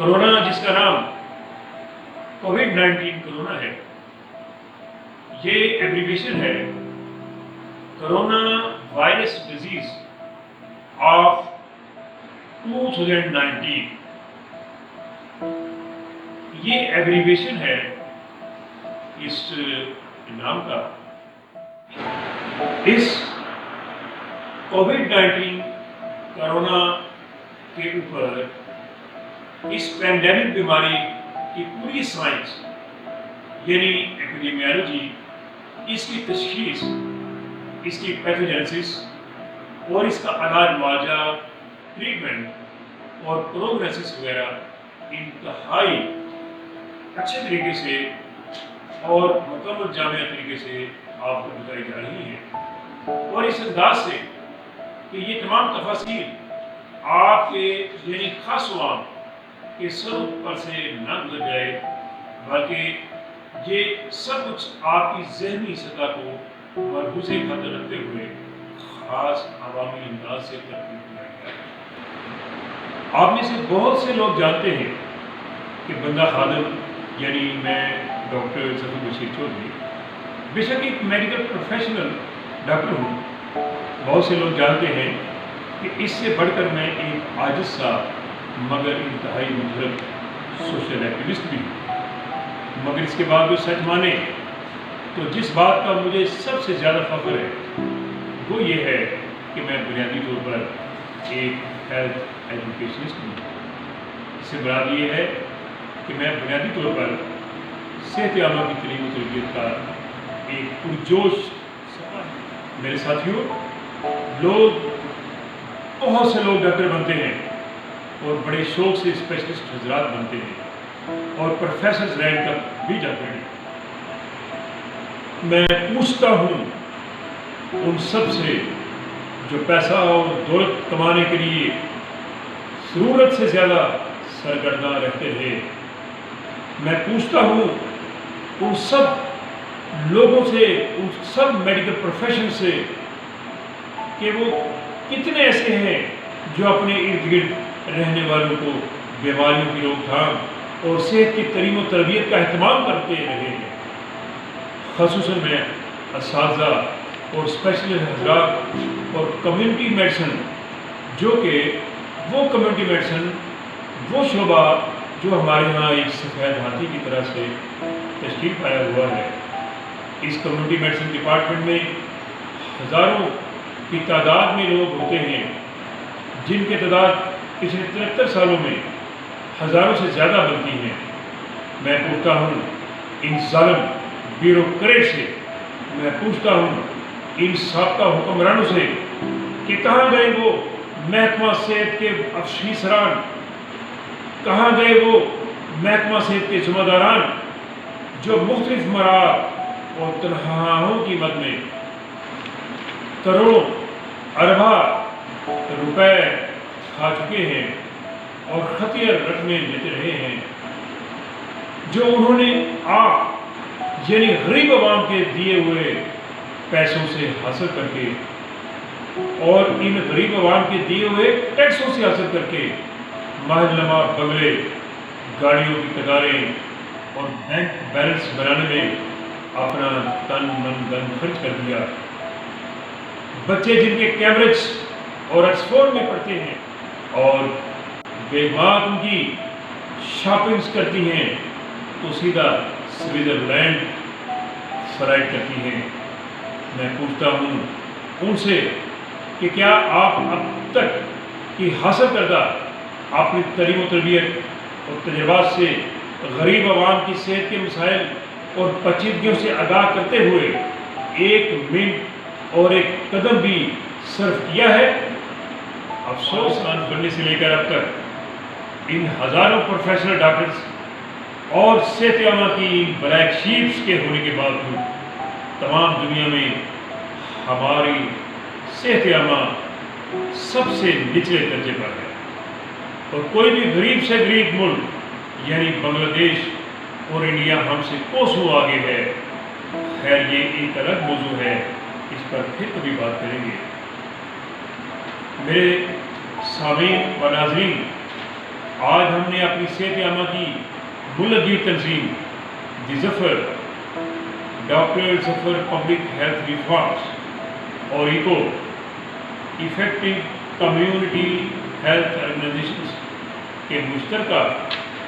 Corona جس کا نام کووڈ-19 کورونا ہے، یہ ایبریویشن ہے کرونا وائرس ڈیزیز آف 2019۔ یہ ایبریویشن ہے اس نام کا۔ اس کووڈ-19 کورونا کے اوپر اس پینڈیمک بیماری کی پوری سائنس یعنی ایپیڈیمیالوجی، اس کی تشخیص، اس کی پیتھوجینسس اور اس کا علاج معالجہ، ٹریٹمنٹ اور پروگنوسس وغیرہ انتہائی اچھے طریقے سے اور مکمل جامع طریقے سے آپ کو بتائی جا رہی ہیں، اور اس انداز سے کہ یہ تمام تفاصیل آپ کے یعنی خاص عوام کے سر پر سے نہ گزر جائے، بلکہ یہ سب کچھ آپ کی ذہنی سطح کو مرکوز خاطر رکھتے ہوئے خاص عوامی انداز سے ترتیب دیا گیا ہے۔ آپ میں سے بہت سے لوگ جانتے ہیں کہ بندہ خادم یعنی میں ڈاکٹر ظفر بشیر چودھری بے شک ایک میڈیکل پروفیشنل ڈاکٹر ہوں۔ بہت سے لوگ جانتے ہیں کہ اس سے بڑھ کر میں ایک عاجز سا مگر انتہائی مجرب سوشل ایکٹیوسٹ بھی ہوں، مگر اس کے بعد بھی سچ مانے تو جس بات کا مجھے سب سے زیادہ فخر ہے وہ یہ ہے کہ میں بنیادی طور پر ایک ہیلتھ ایجوکیشنسٹ ہوں۔ اس سے مراد یہ ہے کہ میں بنیادی طور پر صحت عامہ کی تعلیم و تربیت کا ایک پرجوش میرے ساتھیوں، بہت سے لوگ ڈاکٹر بنتے ہیں اور بڑے شوق سے اسپیشلسٹ حضرات بنتے ہیں اور پروفیسرز رینک تک بھی جاتے ہیں۔ میں پوچھتا ہوں ان سب سے جو پیسہ اور دولت کمانے کے لیے ضرورت سے زیادہ سرگرداں رہتے ہیں، میں پوچھتا ہوں ان سب لوگوں سے، ان سب میڈیکل پروفیشن سے کہ وہ کتنے ایسے ہیں جو اپنے ارد گرد رہنے والوں کو بیماریوں کی روک تھام اور صحت کی تعلیم و تربیت کا اہتمام کرتے رہے ہیں۔ خصوصاً میں اساتذہ اور اسپیشلسٹ حضرات اور کمیونٹی میڈیسن، جو کہ وہ کمیونٹی میڈیسن وہ شعبہ جو ہمارے ہاں ایک سفید ہاتھی کی طرح سے تشکیل پایا ہوا ہے، اس کمیونٹی میڈیسن ڈپارٹمنٹ میں ہزاروں کی تعداد میں لوگ ہوتے ہیں جن کی تعداد پچھلے 73 سالوں میں ہزاروں سے زیادہ بنتی ہیں۔ میں پوچھتا ہوں ان ظالم بیوروکریٹ سے، میں پوچھتا ہوں ان سابقہ حکمرانوں سے کہ کہاں گئے وہ محکمہ صحت کے افسران، کہاں گئے وہ محکمہ صحت کے ذمہ داران جو مختلف مراد اور تنخواہوں کی مد میں کروڑوں ارباں روپے کھا چکے ہیں اور خطیر رقمیں لیتے رہے ہیں، جو انہوں نے آپ یعنی غریب عوام کے دیے ہوئے پیسوں سے حاصل کر کے اور ان غریب عوام کے دیے ہوئے ٹیکسوں سے حاصل کر کے محل نما بنگلے، گاڑیوں کی قطاریں اور بینک بیلنس بنانے میں اپنا تن من دن خرچ کر دیا۔ بچے جن کے کیمبرج اور آکسفورڈ میں پڑھتے ہیں اور بیگمات ان کی شاپنگز کرتی ہیں تو سیدھا سوئٹزرلینڈ فلائٹ کرتی ہیں۔ میں پوچھتا ہوں ان سے کہ کیا آپ اب تک کی حاصل کردہ اپنی تعلیم و تربیت اور تجربات سے غریب عوام کی صحت کے مسائل اور پیچیدگیوں سے آگاہ کرتے ہوئے ایک منٹ اور ایک قدم بھی صرف کیا ہے؟ افسوس بننے سے لے کر اب تک ان ہزاروں پروفیشنل ڈاکٹرز اور صحت عامہ کی بلیک شیپس کے ہونے کے باوجود تمام دنیا میں ہماری صحت عامہ سب سے نچلے درجے پر ہے، اور کوئی بھی غریب سے غریب ملک یعنی بنگلہ دیش اور انڈیا ہم سے کوسوں آگے ہے۔ خیر یہ ایک الگ موضوع ہے، اس پر پھر کبھی بات کریں گے۔ میرے سامعین و ناظرین، آج ہم نے اپنی صحت عامہ کی ملک تنظیم دی ظفر، doctor Zafar public health reforms اور افیکٹو کمیونٹی ہیلتھ آرگنائزیشنز کے مشترکہ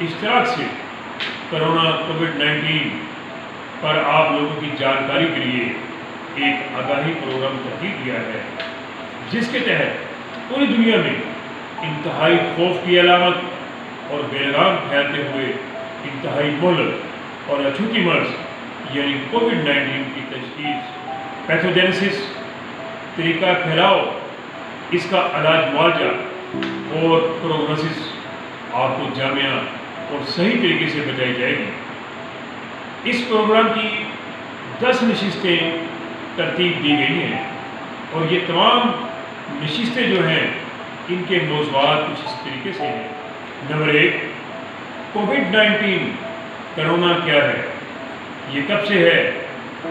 اشتراک سے کووڈ-19 پر آپ لوگوں کی جانکاری کے لیے ایک آگاہی پروگرام ترتیب دیا ہے، جس کے تحت پوری دنیا میں انتہائی خوف کی علامت اور بے لگام پھیلتے ہوئے انتہائی مہلک اور اچھوتی مرض یعنی کووڈ-19 کی تشخیص، پیتھوجینسس، طریقہ پھیلاؤ، اس کا علاج، معالجہ اور پروگنوسس آپ کو جامع اور صحیح طریقے سے بتائی جائے گی۔ اس پروگرام کی 10 نشستیں ترتیب دی گئی ہیں اور یہ تمام نشستیں جو ہیں ان کے موضوعات کچھ اس طریقے سے ہیں۔ نمبر 1، کووڈ-19 کرونا کیا ہے، یہ کب سے ہے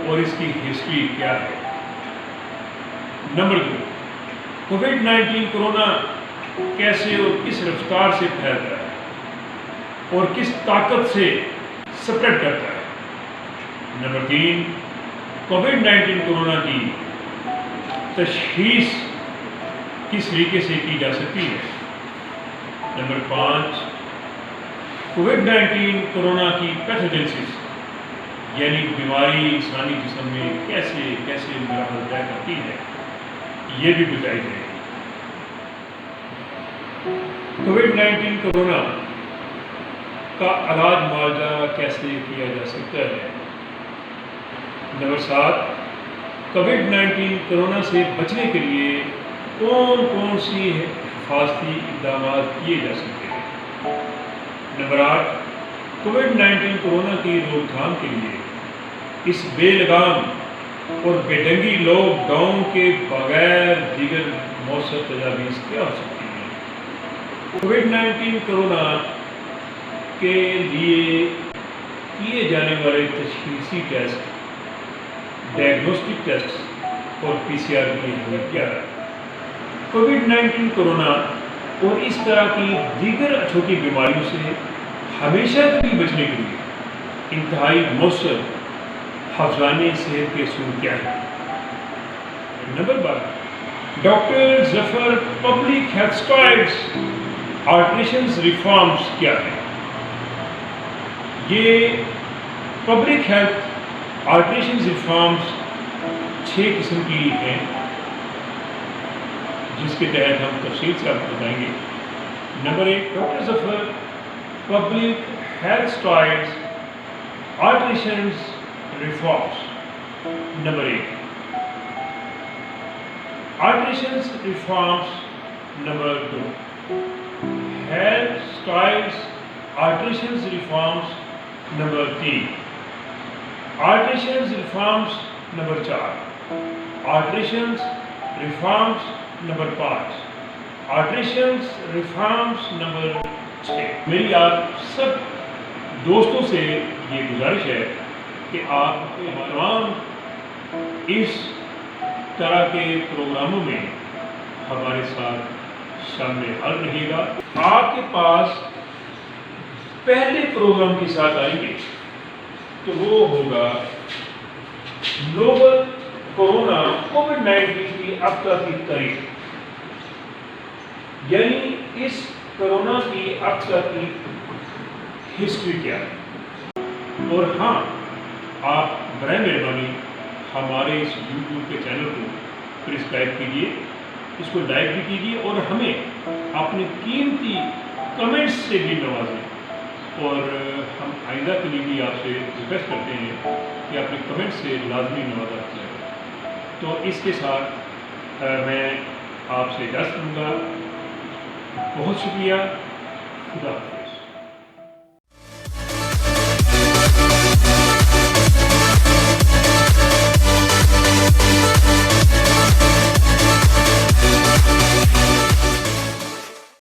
اور اس کی ہسٹری کیا ہے۔ نمبر 2، کووڈ-19 کرونا کیسے اور کس رفتار سے پھیلتا ہے اور کس طاقت سے سپریڈ کرتا ہے۔ نمبر 3، کووڈ-19 کرونا کی تشخیص کس طریقے سے کی جا سکتی ہے۔ نمبر 5، کووڈ-19 کرونا کی پیتھوجینسس یعنی بیماری انسانی جسم میں کیسے مراحل طے کرتی ہے، یہ بھی بتائی جائے گی۔ کووڈ-19 کرونا کا علاج معالجہ کیسے کیا جا سکتا ہے۔ نمبر 7، کووڈ-19 کرونا سے بچنے کے لیے کون سی حفاظتی اقدامات کیے جا سکتے ہیں۔ نمبر 8، کووڈ-19 کرونا کی روک تھام کے لیے اس بے لگام اور بے ڈنگی لاک ڈاؤن کے بغیر دیگر مؤثر تجاویز کیا ہو سکتی ہیں۔ کووڈ-19 کرونا کے لیے کیے جانے والے تشخیصی ٹیسٹ، ڈائگنوسٹک ٹیسٹ اور PCR کی اہمیت کیا ہے۔ کووڈ-19 کرونا اور اس طرح کی دیگر اچھوتی بیماریوں سے ہمیشہ کے لیے بچنے کے لیے انتہائی مؤثر حفظانِ صحت کے اصول کیا ہے۔ Number 12، doctor Zafar public health strides alterations reforms کیا ہے۔ یہ پبلک ہیلتھ آلٹریشنز ریفارمز 6 قسم کی ہیں، جس کے تحت ہم تفصیل سے آپ کو بتائیں گے۔ Number 1، doctor Zafar public health strides alterations reforms. Number 1، alterations reforms. Number 2، health strides alterations reforms. Number 3، alterations reforms. Number 4، alterations reforms. Number 5، alterations reforms. Number 6۔ میری آپ سب دوستوں سے یہ گزارش ہے کہ آپ تمام اس طرح کے پروگراموں میں ہمارے ساتھ شامل حال رہیے گا۔ آپ کے پاس پہلے پروگرام کے ساتھ آئیں گے تو وہ ہوگا نوبل کورونا کووڈ-19 کی اب تک کی تاریخ، یعنی اس کورونا کی اب تک کی ہسٹری کیا ہے۔ اور ہاں، آپ برائے مہربانی ہمارے اس YouTube کے چینل کو سبسکرائب کیجیے، اس کو لائک بھی کیجیے اور ہمیں اپنے قیمتی کمنٹس سے بھی نوازیں۔ اور ہم آئندہ کے لیے بھی آپ سے ریکویسٹ کرتے ہیں کہ اپنے کمنٹ سے لازمی نوازا جائے۔ تو اس کے ساتھ میں آپ سے اجازت لوں گا۔ بہت شکریہ، خدا حافظ۔